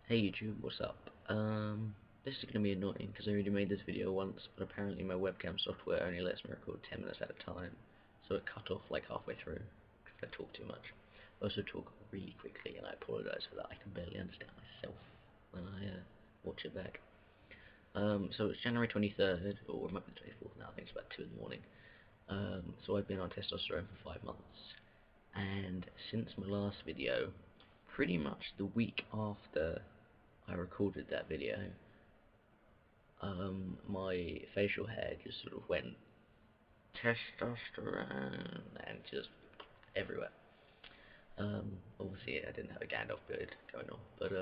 Hey YouTube, what's up? This is gonna be annoying because I already made this video once, but apparently my webcam software only lets me record 10 minutes at a time, so it cut off like halfway through because I talk too much. I also talk really quickly, and I apologize for that. I can barely understand myself when I watch it back. So it's January 23rd, or it might be the 24th now. I think it's about 2 in the morning. So I've been on testosterone for 5 months, and since my last video, pretty much the week after I recorded that video, my facial hair just sort of went testosterone and just everywhere. Obviously I didn't have a Gandalf beard going on, but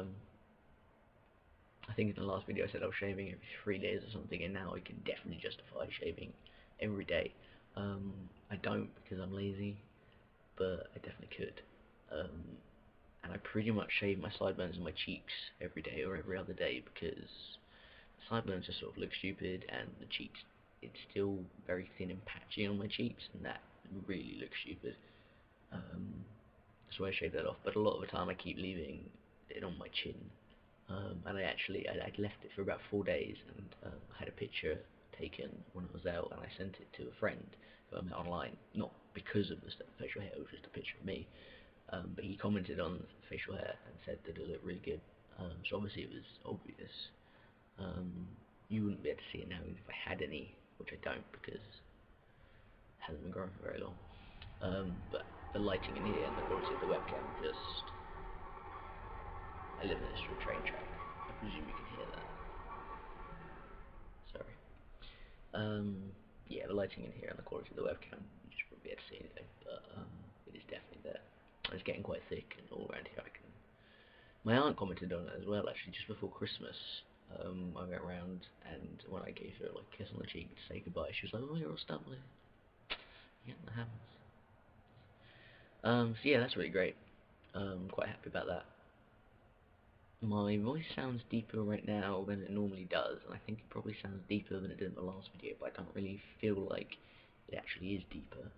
I think in the last video I said I was shaving every 3 days or something, and now I can definitely justify shaving every day. I don't because I'm lazy, but I definitely could. And I pretty much shave my sideburns and my cheeks every day or every other day because sideburns just sort of look stupid, and the cheeks, it's still very thin and patchy on my cheeks, and that really looks stupid. So I shave that off, but a lot of the time I keep leaving it on my chin. And I'd left it for about 4 days, and I had a picture taken when I was out, and I sent it to a friend who I met online, not because of the facial hair, it was just a picture of me. But he commented on the facial hair and said that it looked really good. So obviously it was obvious. You wouldn't be able to see it now if I had any, which I don't because it hasn't been growing for very long. But the lighting in here and the quality of the webcam just... I live next to a train track. I presume you can hear that. Sorry. Yeah, the lighting in here and the quality of the webcam, you just wouldn't be able to see anything, but it is definitely there. It's getting quite thick, and all around here I can... My aunt commented on it as well, actually, just before Christmas. I went around, and when I gave her like a kiss on the cheek to say goodbye, she was like, "Oh, you're all stumbly." Yeah, that happens. So yeah, that's really great. Quite happy about that. My voice sounds deeper right now than it normally does, and I think it probably sounds deeper than it did in the last video, but I don't really feel like it actually is deeper.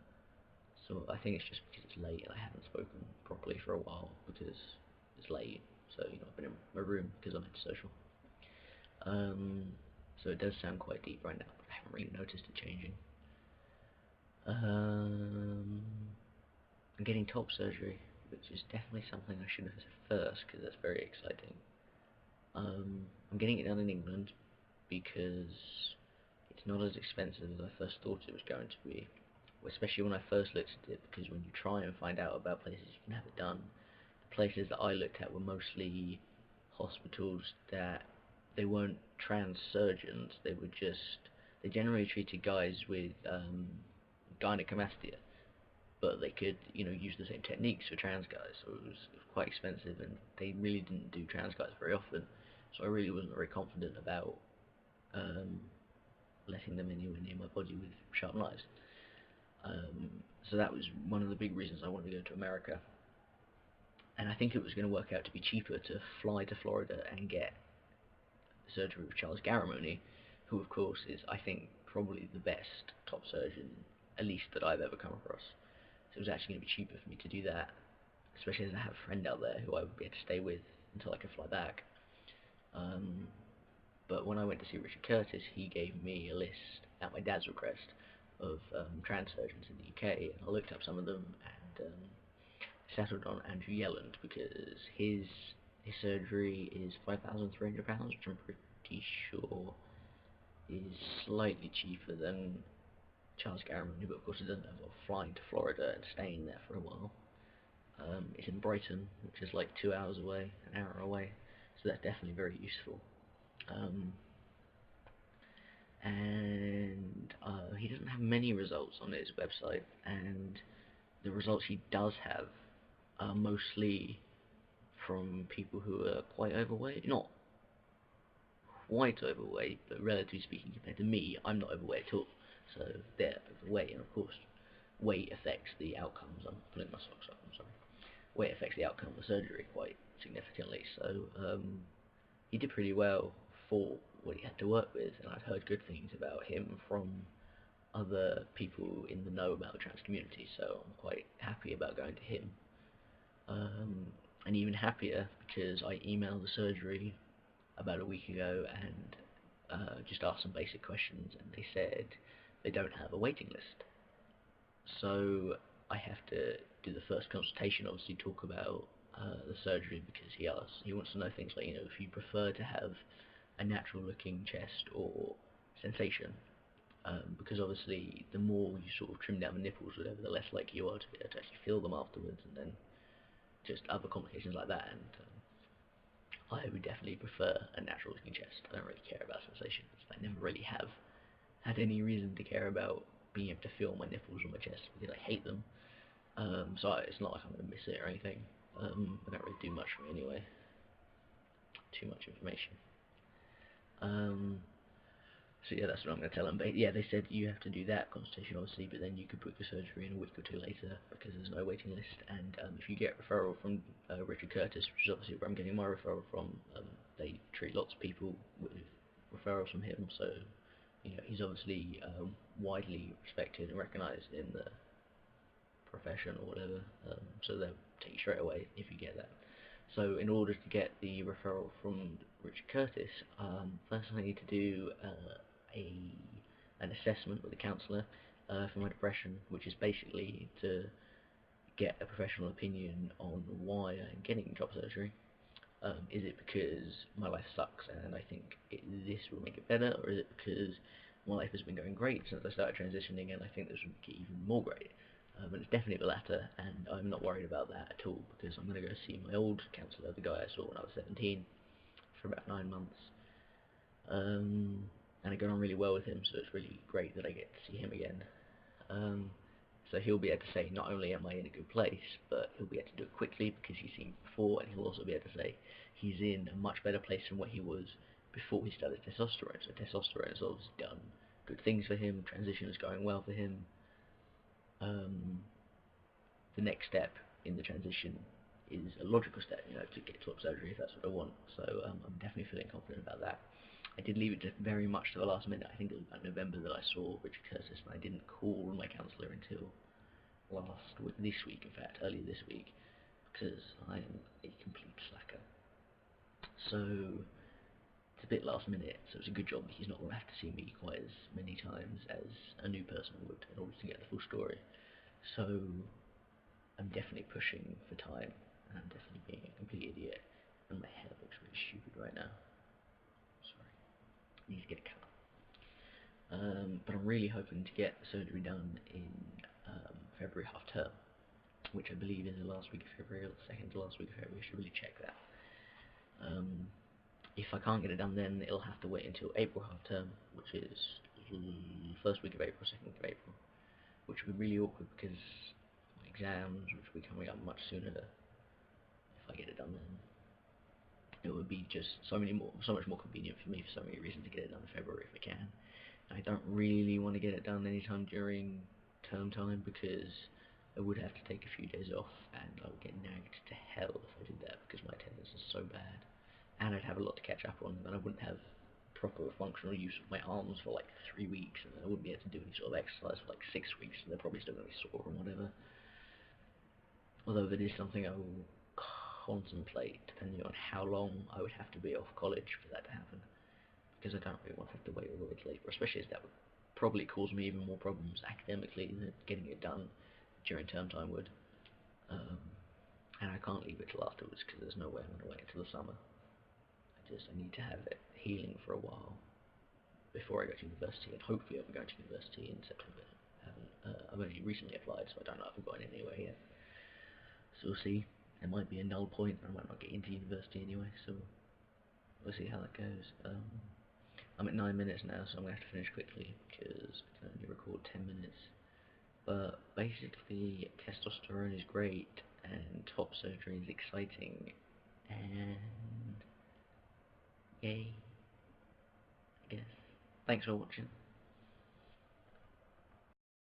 So I think it's just because it's late and I haven't spoken properly for a while because it's late. So, you know, I've been in my room because I'm antisocial. So it does sound quite deep right now, but I haven't really noticed it changing. I'm getting top surgery, which is definitely something I should have said first because that's very exciting. I'm getting it done in England because it's not as expensive as I first thought it was going to be, especially when I first looked at it, because when you try and find out about places you can have it done, the places that I looked at were mostly hospitals that they weren't trans surgeons, they generally treated guys with gynecomastia, but they could, you know, use the same techniques for trans guys, so it was quite expensive, and they really didn't do trans guys very often, so I really wasn't very confident about letting them anywhere near my body with sharp knives. So that was one of the big reasons I wanted to go to America, and I think it was going to work out to be cheaper to fly to Florida and get surgery with Charles Garamoni, who of course is, I think, probably the best top surgeon, at least that I've ever come across. So it was actually going to be cheaper for me to do that, especially as I have a friend out there who I would be able to stay with until I could fly back. But when I went to see Richard Curtis, he gave me a list, at my dad's request, of trans surgeons in the UK, and I looked up some of them, and settled on Andrew Yelland because his surgery is £5,300, which I'm pretty sure is slightly cheaper than Charles Garamoni, but of course it doesn't involve flying to Florida and staying there for a while. It's in Brighton, which is like 2 hours away, an hour away, so that's definitely very useful. And he doesn't have many results on his website, and the results he does have are mostly from people who are quite overweight. Not quite overweight, but relatively speaking compared to me, I'm not overweight at all. So they're overweight, and of course weight affects the outcomes. I'm pulling my socks up, I'm sorry. Weight affects the outcome of the surgery quite significantly, so he did pretty well for what he had to work with, and I'd heard good things about him from other people in the know about the trans community, so I'm quite happy about going to him. and even happier because I emailed the surgery about a week ago and just asked some basic questions, and they said they don't have a waiting list. So I have to do the first consultation, obviously talk about the surgery, because he wants to know things like, if you prefer to have a natural looking chest or sensation, because obviously the more you sort of trim down the nipples, whatever, the less likely you are to be able to actually feel them afterwards, and then just other complications like that. And I would definitely prefer a natural looking chest. I don't really care about sensations. I never really have had any reason to care about being able to feel my nipples or my chest, because I hate them. So it's not like I'm going to miss it or anything. I don't really do much for it anyway. Too much information. So yeah, that's what I'm going to tell them. But yeah, they said you have to do that consultation, obviously, but then you could book the surgery in a week or two later because there's no waiting list. And if you get a referral from Richard Curtis, which is obviously where I'm getting my referral from, they treat lots of people with referrals from him. So he's obviously widely respected and recognised in the profession or whatever. So they'll take you straight away if you get that. So in order to get the referral from Richard Curtis, first I need to do an assessment with a counsellor for my depression, which is basically to get a professional opinion on why I'm getting job surgery. Is it because my life sucks and I think this will make it better, or is it because my life has been going great since I started transitioning and I think this will make it even more great? But it's definitely the latter, and I'm not worried about that at all, because I'm going to go see my old counsellor, the guy I saw when I was 17, for about 9 months. And I got on really well with him, so it's really great that I get to see him again. So he'll be able to say not only am I in a good place, but he'll be able to do it quickly because he's seen me before, and he'll also be able to say he's in a much better place than what he was before he started testosterone. So testosterone has obviously done good things for him, transition is going well for him. The next step in the transition is a logical step, to get top surgery if that's what I want. So I'm definitely feeling confident about that. I did leave it just very much to the last minute. I think it was about November that I saw Richard Curtis, and I didn't call my counsellor until this week, in fact, earlier this week, because I am a complete slacker. So it's a bit last minute, so it's a good job that he's not going to have to see me quite as many times as a new person would in order to get the full story. So I'm definitely pushing for time, and I'm definitely being a complete idiot, and my hair looks really stupid right now. Sorry, I need to get a cut. But I'm really hoping to get the surgery done in February half term, which I believe is the last week of February, or the second to last week of February. I should really check that. If I can't get it done then, it'll have to wait until April half term, which is the first week of April, second week of April, which would be really awkward because my exams, which will be coming up much sooner, if I get it done then, it would be just so much more convenient for me for so many reasons to get it done in February if I can. And I don't really want to get it done anytime during term time, because I would have to take a few days off, and I would get nagged to hell if I did that because my attendance is so bad. And I'd have a lot to catch up on, and I wouldn't have proper functional use of my arms for like 3 weeks, and I wouldn't be able to do any sort of exercise for like 6 weeks, and they're probably still going to be sore and whatever. Although that is something I will contemplate, depending on how long I would have to be off college for that to happen, because I don't really want to have to wait all the way to April, especially as that would probably cause me even more problems academically than getting it done during term time would. And I can't leave it till afterwards, because there's no way I'm going to wait until the summer. I need to have it healing for a while before I go to university, and hopefully I'll be going to university in September. I've only recently applied, so I don't know if I've got anywhere yet. So we'll see. It might be a null point, and I might not get into university anyway, so we'll see how that goes. I'm at 9 minutes now, so I'm going to have to finish quickly, because I can only record 10 minutes. But basically, testosterone is great, and top surgery is exciting, and yay, I guess. Thanks for watching.